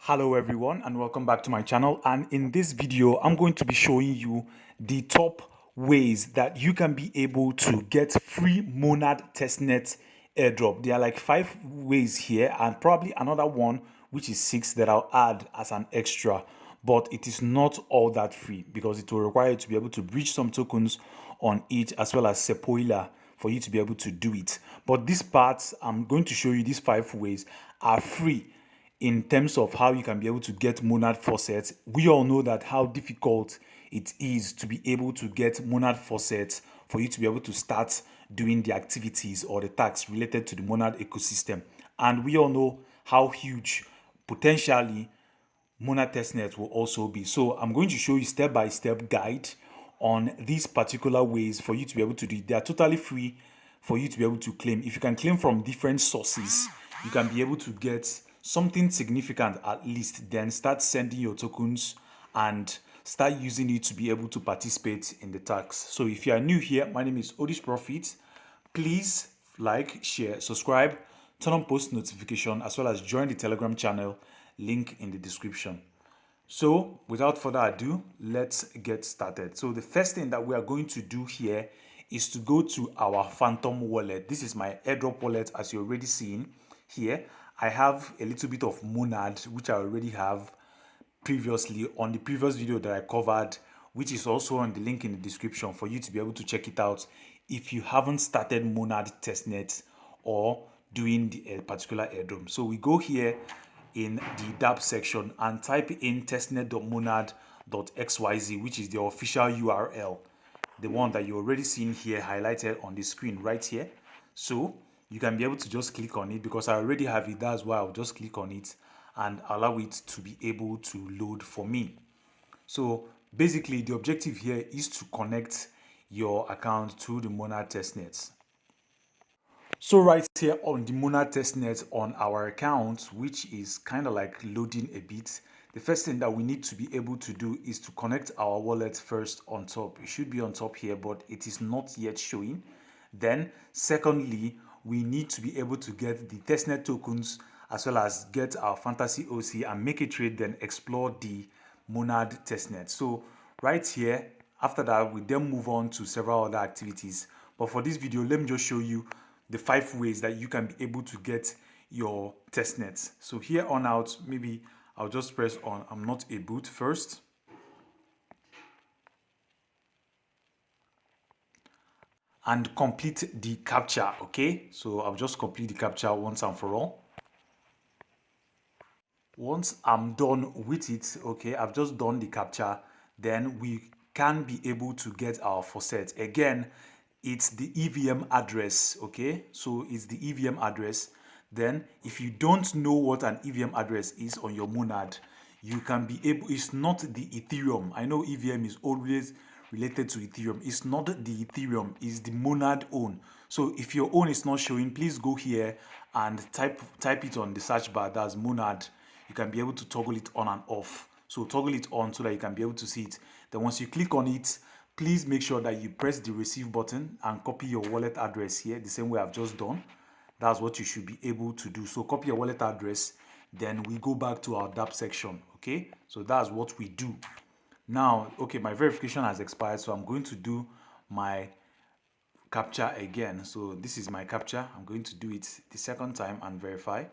Hello everyone and welcome back to my channel, and in this video I'm going to be showing you the top ways that you can be able to get free Monad Testnet Airdrop. There are like 5 ways here and probably another one which is 6 that I'll add as an extra, but it is not all that free because it will require you to be able to breach some tokens on it as well as Sepoiler for you to be able to do it. But these parts I'm going to show you, these 5 ways, are free in terms of how you can be able to get Monad Faucets. We all know that how difficult it is to be able to get Monad Faucets for you to be able to start doing the activities or the tasks related to the Monad ecosystem. And we all know how huge potentially Monad Testnet will also be. So I'm going to show you step-by-step guide on these particular ways for you to be able to do it. They are totally free for you to be able to claim. If you can claim from different sources, you can be able to get something significant at least, then start sending your tokens and start using it to be able to participate in the tax. So if you are new here, my name is Odish Profit. Please like, share, subscribe, turn on post notification, as well as join the Telegram channel, link in the description. So without further ado, let's get started. So the first thing that we are going to do here is to go to our Phantom wallet. This is my airdrop wallet, as you're already seeing here. I have a little bit of Monad, which I already have previously on the previous video that I covered, which is also on the link in the description for you to be able to check it out if you haven't started Monad Testnet or doing the particular airdrop. So we go here in the dApp section and type in testnet.monad.xyz, which is the official URL, the one that you're already seeing here highlighted on the screen right here. So you can be able to just click on it because I already have it. That's why I'll just click on it and allow it to be able to load for me. So basically the objective here is to connect your account to the Monad Testnet. So right here on the Monad Testnet on our account, which is kind of like loading a bit, the first thing that we need to be able to do is to connect our wallet first on top. It should be on top here, but it is not yet showing. Then secondly, we need to be able to get the testnet tokens as well as get our fantasy OC and make a trade, then explore the Monad Testnet. So right here, after that, we then move on to several other activities. But for this video, let me just show you the 5 ways that you can be able to get your testnets. So here on out, maybe I'll just press on I'm not a boot first. And complete the captcha, okay? So I'll just complete the captcha once and for all. Once I'm done with it, okay, I've just done the captcha, then we can be able to get our faucet. Again, it's the EVM address, okay? So it's the EVM address. Then if you don't know what an EVM address is on your Monad, you can be able, it's not the Ethereum. I know EVM is always related to Ethereum. It's not the Ethereum, it's the Monad own. So if your own is not showing, please go here and type it on the search bar. That's Monad. You can be able to toggle it on and off. So toggle it on so that you can be able to see it. Then once you click on it, please make sure that you press the receive button and copy your wallet address here the same way I've just done. That's what you should be able to do. So copy your wallet address, then we go back to our dApp section, okay? So that's what we do. Now, okay, my verification has expired, so I'm going to do my captcha again. So this is my captcha. I'm going to do it the second time and verify.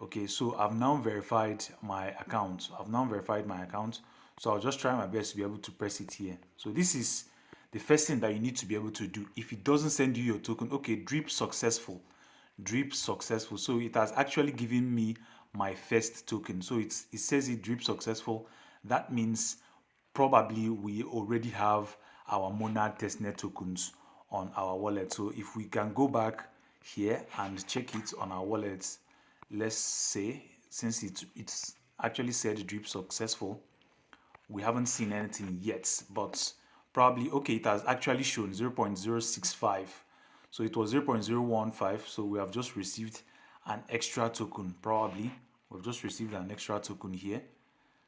Okay, so I've now verified my account. So I'll just try my best to be able to press it here. So this is the first thing that you need to be able to do. If it doesn't send you your token, okay, drip successful. So it has actually given me my first token. So it says it drip successful. That means probably we already have our Monad Testnet tokens on our wallet. So if we can go back here and check it on our wallets, let's say, since it's actually said drip successful, we haven't seen anything yet, but probably, okay, it has actually shown 0.065. So it was 0.015. So we have just received an extra token. Probably we've just received an extra token here.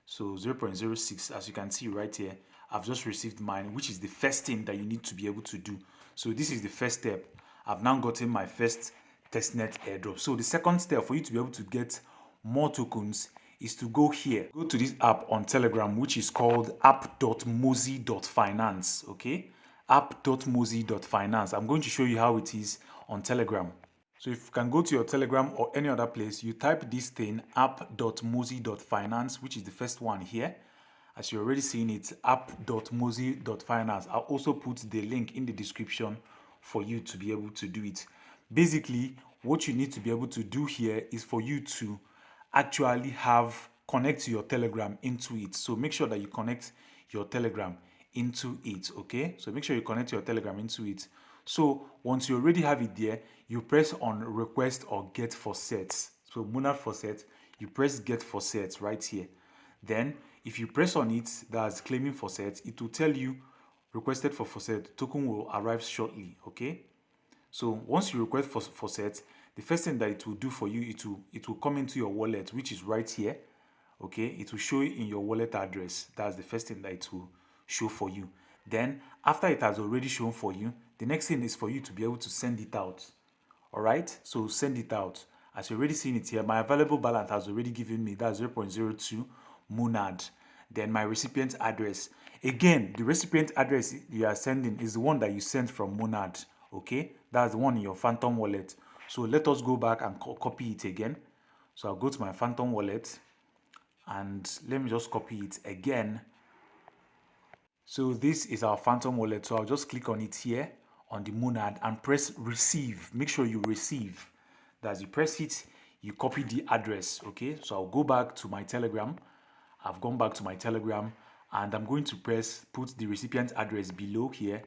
So 0.06, as you can see right here, I've just received mine, which is the first thing that you need to be able to do. So this is the first step. I've now gotten my first testnet airdrop. So the second step for you to be able to get more tokens is to go here. Go to this app on Telegram, which is called app.mozi.finance. Okay, app.mozi.finance. I'm going to show you how it is on Telegram. So if you can go to your Telegram or any other place, you type this thing, app.mozi.finance, which is the first one here. As you're already seeing it, app.mozi.finance. I'll also put the link in the description for you to be able to do it. Basically, what you need to be able to do here is for you to actually connect your Telegram into it. So make sure that you connect your Telegram into it, okay? So make sure you connect your Telegram into it. So once you already have it there, you press on request or get faucets. So Monad Faucet, you press get faucets right here. Then if you press on it, that's claiming faucet, it will tell you requested for faucet, token will arrive shortly, okay? So once you request for faucet, the first thing that it will do for you, it will come into your wallet, which is right here, okay? It will show it in your wallet address. That's the first thing that it will show for you. Then after it has already shown for you, the next thing is for you to be able to send it out. All right, so send it out. As you're already seeing it here, my available balance has already given me that 0.02 Monad. Then my recipient address. Again, the recipient address you are sending is the one that you sent from Monad. Okay, that's the one in your Phantom wallet. So let us go back and copy it again. So I'll go to my Phantom wallet and let me just copy it again. So this is our Phantom wallet. So I'll just click on it here on the Monad and press receive. Make sure you receive. As you press it, you copy the address. Okay, so I'll go back to my Telegram. I've gone back to my Telegram and I'm going to put the recipient address below here.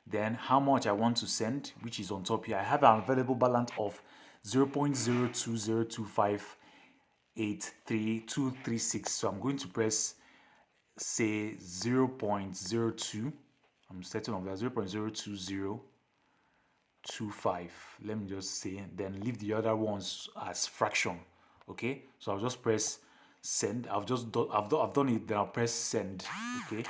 Then how much I want to send, which is on top here. I have an available balance of 0.02025832236. So I'm going to press say 0.02. I'm setting up that 0.02025. Let me just say, then leave the other ones as fraction. Okay, so I'll just press send. I've done it. Then I'll press send. Okay,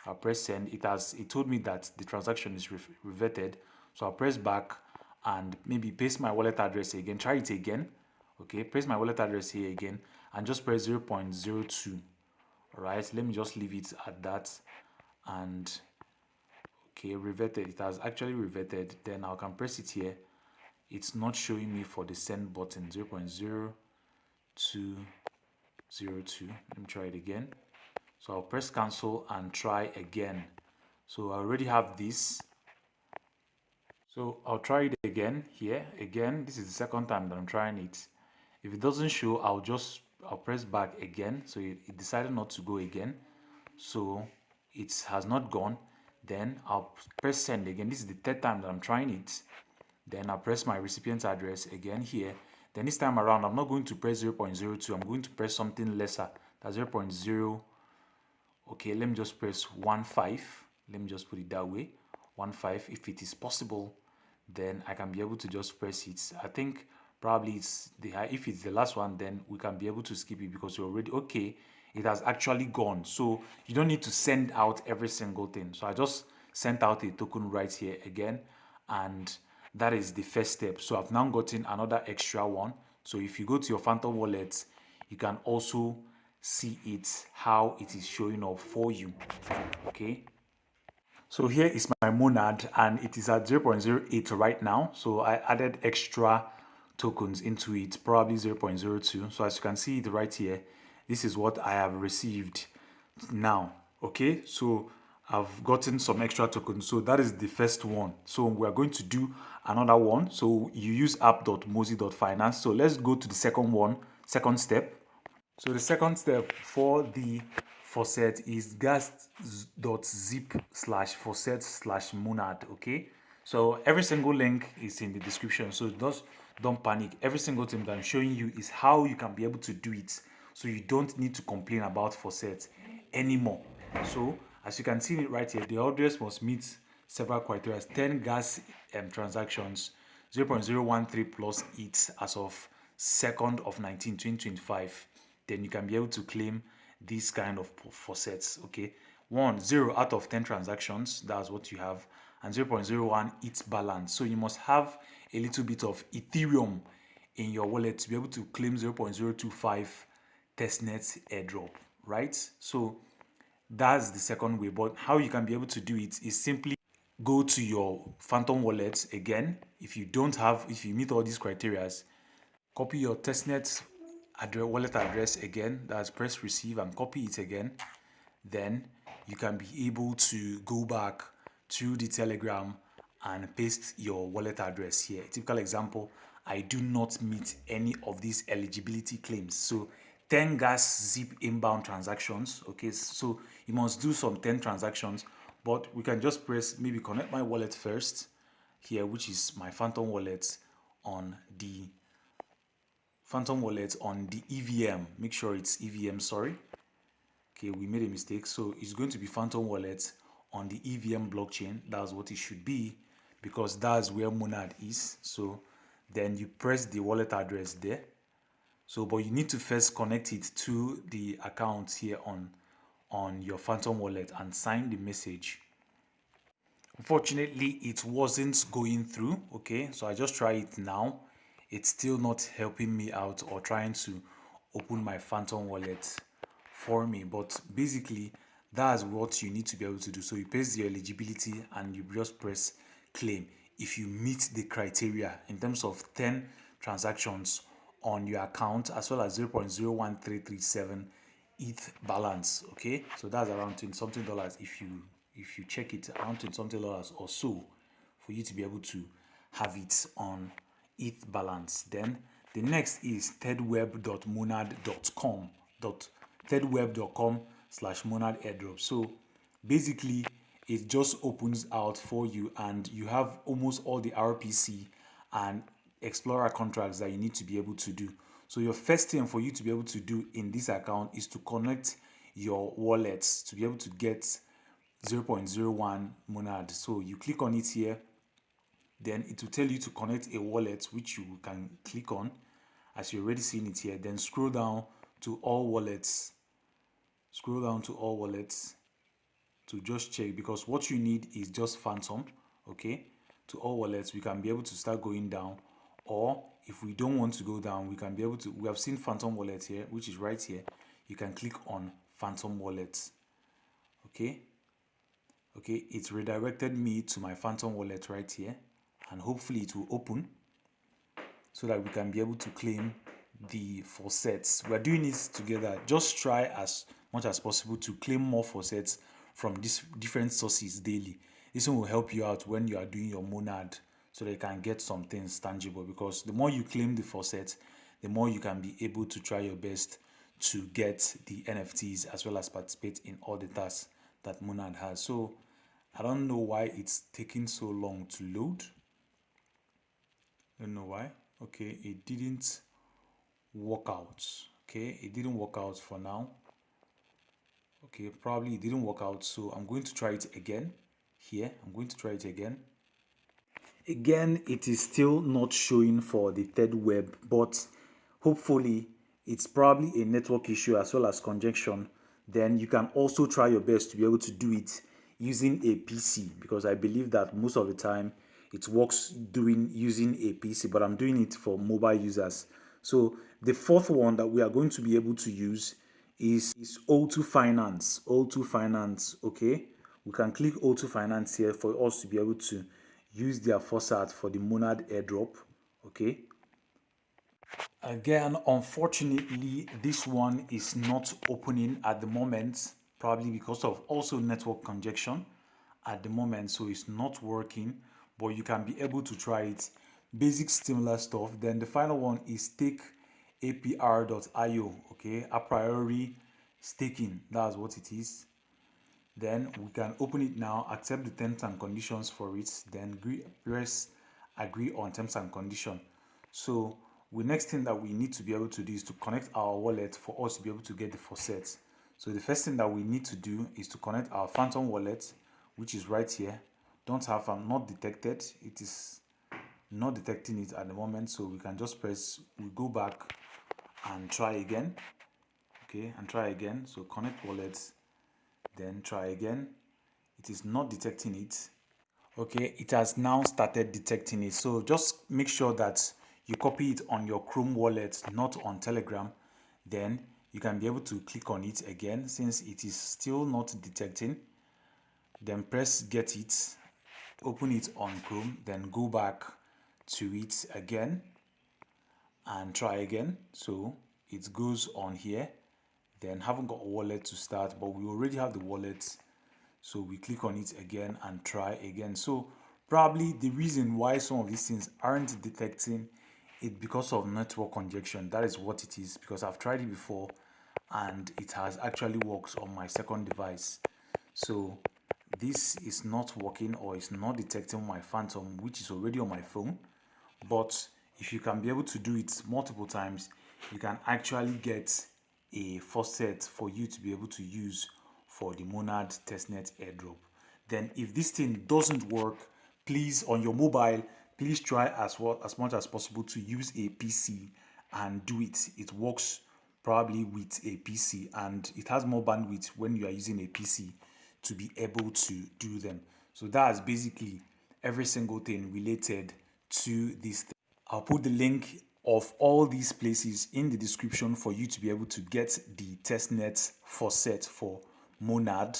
I'll press send. It told me that the transaction is reverted. So I'll press back and maybe paste my wallet address again. Try it again. Okay, paste my wallet address here again and just press 0.02. All right, let me just leave it at that. And okay, reverted. It has actually reverted. Then I can press it here. It's not showing me for the send button. 0.0202. Let me try it again. So I'll press cancel and try again. So I already have this. So I'll try it again here. Again, this is the second time that I'm trying it. If it doesn't show, I'll press back again. So it decided not to go again. So it has not gone. Then I'll press send again. This is the third time that I'm trying it. Then I'll press my recipient's address again here. Then this time around, I'm not going to press 0.02. I'm going to press something lesser. That's 0.0. Okay, let me just press 15. Let me just put it that way. 15. If it is possible, then I can be able to just press it. I think probably if it's the last one, then we can be able to skip it because we're already okay. It has actually gone. So you don't need to send out every single thing. So I just sent out a token right here again. And that is the first step. So I've now gotten another extra one. So if you go to your Phantom wallet, you can also see it, how it is showing up for you. Okay. So here is my Monad and it is at 0.08 right now. So I added extra tokens into it, probably 0.02. So as you can see it right here, this is what I have received now. Okay, so I've gotten some extra tokens. So that is the first one. So we are going to do another one. So you use app.mozi.finance. So let's go to the second step. So the second step for the faucet is gas.zip/faucet/monad. Okay, so every single link is in the description, so just don't panic. Every single thing that I'm showing you is how you can be able to do it, so you don't need to complain about faucet anymore. So as you can see it right here, the address must meet several criteria: 10 gas transactions, 0.013 plus it as of 2nd of 2025. Then you can be able to claim this kind of faucets. Okay, 0 out of 10 transactions, that's what you have, and 0.01 ETH balance. So you must have a little bit of Ethereum in your wallet to be able to claim 0.025 testnet airdrop, right? So that's the second way. But how you can be able to do it is simply go to your Phantom wallet again. If you meet all these criteria, copy your testnet wallet address again. That's press receive and copy it again. Then you can be able to go back to the Telegram and paste your wallet address here. Typical example, I do not meet any of these eligibility claims. So 10 gas zip inbound transactions. Okay, so you must do some 10 transactions, but we can just press maybe connect my wallet first here, which is my Phantom wallet on the EVM. Make sure it's EVM, sorry. Okay, we made a mistake. So it's going to be Phantom Wallet on the EVM blockchain. That's what it should be because that's where Monad is. So then you press the wallet address there. So, but you need to first connect it to the account here on your Phantom Wallet and sign the message. Unfortunately, it wasn't going through. Okay, so I just try it now. It's still not helping me out or trying to open my Phantom Wallet for me. But basically, that's what you need to be able to do. So you paste your eligibility and you just press claim if you meet the criteria in terms of 10 transactions on your account as well as 0.01337 ETH balance. Okay, so that's around 20 something dollars if you check it, around 20 something dollars or so for you to be able to have it on ETH balance. Then the next is thirdweb.monad.com thirdweb.com/monad airdrop. So basically it just opens out for you and you have almost all the RPC and Explorer contracts that you need to be able to do. So your first thing for you to be able to do in this account is to connect your wallets to be able to get 0.01 Monad. So you click on it here, then it will tell you to connect a wallet, which you can click on as you're already seeing it here. Then scroll down to all wallets. Scroll down to all wallets to just check, because what you need is just Phantom. Okay, to all wallets we can be able to start going down, or if we don't want to go down, we can be able to, we have seen Phantom wallet here, which is right here. You can click on Phantom wallet. Okay, it's redirected me to my Phantom wallet right here, and hopefully it will open so that we can be able to claim the faucets. We're doing this together. Just try as much as possible to claim more faucets from these different sources daily. This one will help you out when you are doing your Monad so that you can get some things tangible, because the more you claim the faucet, the more you can be able to try your best to get the NFTs as well as participate in all the tasks that Monad has. So I don't know why it's taking so long to load. I don't know why. Okay, it didn't work out. Okay, it didn't work out for now. Okay, probably it didn't work out, so I'm going to try it again here. I'm going to try it again. Again, it is still not showing for the third web, but hopefully it's probably a network issue as well as congestion. Then you can also try your best to be able to do it using a PC, because I believe that most of the time it works using a PC, but I'm doing it for mobile users. So the fourth one that we are going to be able to use is O2Finance. O2Finance, okay? We can click O2Finance here for us to be able to use their faucet for the Monad airdrop, okay? Again, unfortunately, this one is not opening at the moment, probably because of also network congestion at the moment, so it's not working, but you can be able to try it. Basic similar stuff. Then the final one is stakeapr.io, okay? A priori staking, that's what it is. Then we can open it now, accept the terms and conditions for it, then press agree on terms and condition. So the next thing that we need to be able to do is to connect our wallet for us to be able to get the faucets. So the first thing that we need to do is to connect our Phantom wallet, which is right here. Don't have not detected. It is not detecting it at the moment, so we can just press, we go back and try again. Okay, and try again. So connect wallets, then try again. It is not detecting it. Okay, it has now started detecting it. So just make sure that you copy it on your Chrome wallet, not on Telegram, then you can be able to click on it again since it is still not detecting. Then press get it, open it on Chrome, then go back to it again and try again. So it goes on here. Then haven't got a wallet to start, but we already have the wallet. So we click on it again and try again. So probably the reason why some of these things aren't detecting it because of network congestion. That is what it is, because I've tried it before and it has actually worked on my second device. So this is not working, or it's not detecting my phantom, which is already on my phone. But if you can be able to do it multiple times, you can actually get a faucet for you to be able to use for the Monad Testnet Airdrop. Then if this thing doesn't work, please, on your mobile, please try as much as possible to use a PC and do it. It works probably with a PC, and it has more bandwidth when you are using a PC to be able to do them. So that's basically every single thing related to this thing. I'll put the link of all these places in the description for you to be able to get the testnet faucet for Monad.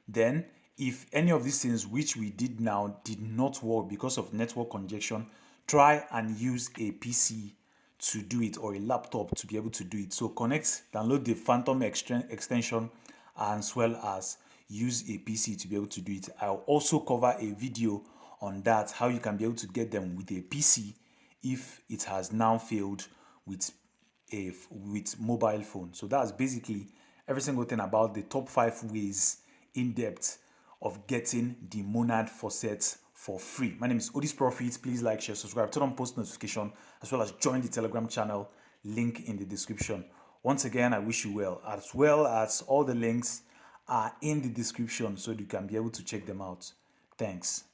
Then if any of these things which we did now did not work because of network congestion, try and use a PC to do it, or a laptop to be able to do it. So connect, download the Phantom extension, as well as use a PC to be able to do it. I'll also cover a video on that, how you can be able to get them with a PC if it has now failed with mobile phone. So that's basically every single thing about the top 5 ways in depth of getting the Monad faucets for free. My name is Odis Profit. Please like, share, subscribe, turn on post notification, as well as join the Telegram channel, link in the description. Once again, I wish you well, as well as all the links are in the description so you can be able to check them out. Thanks.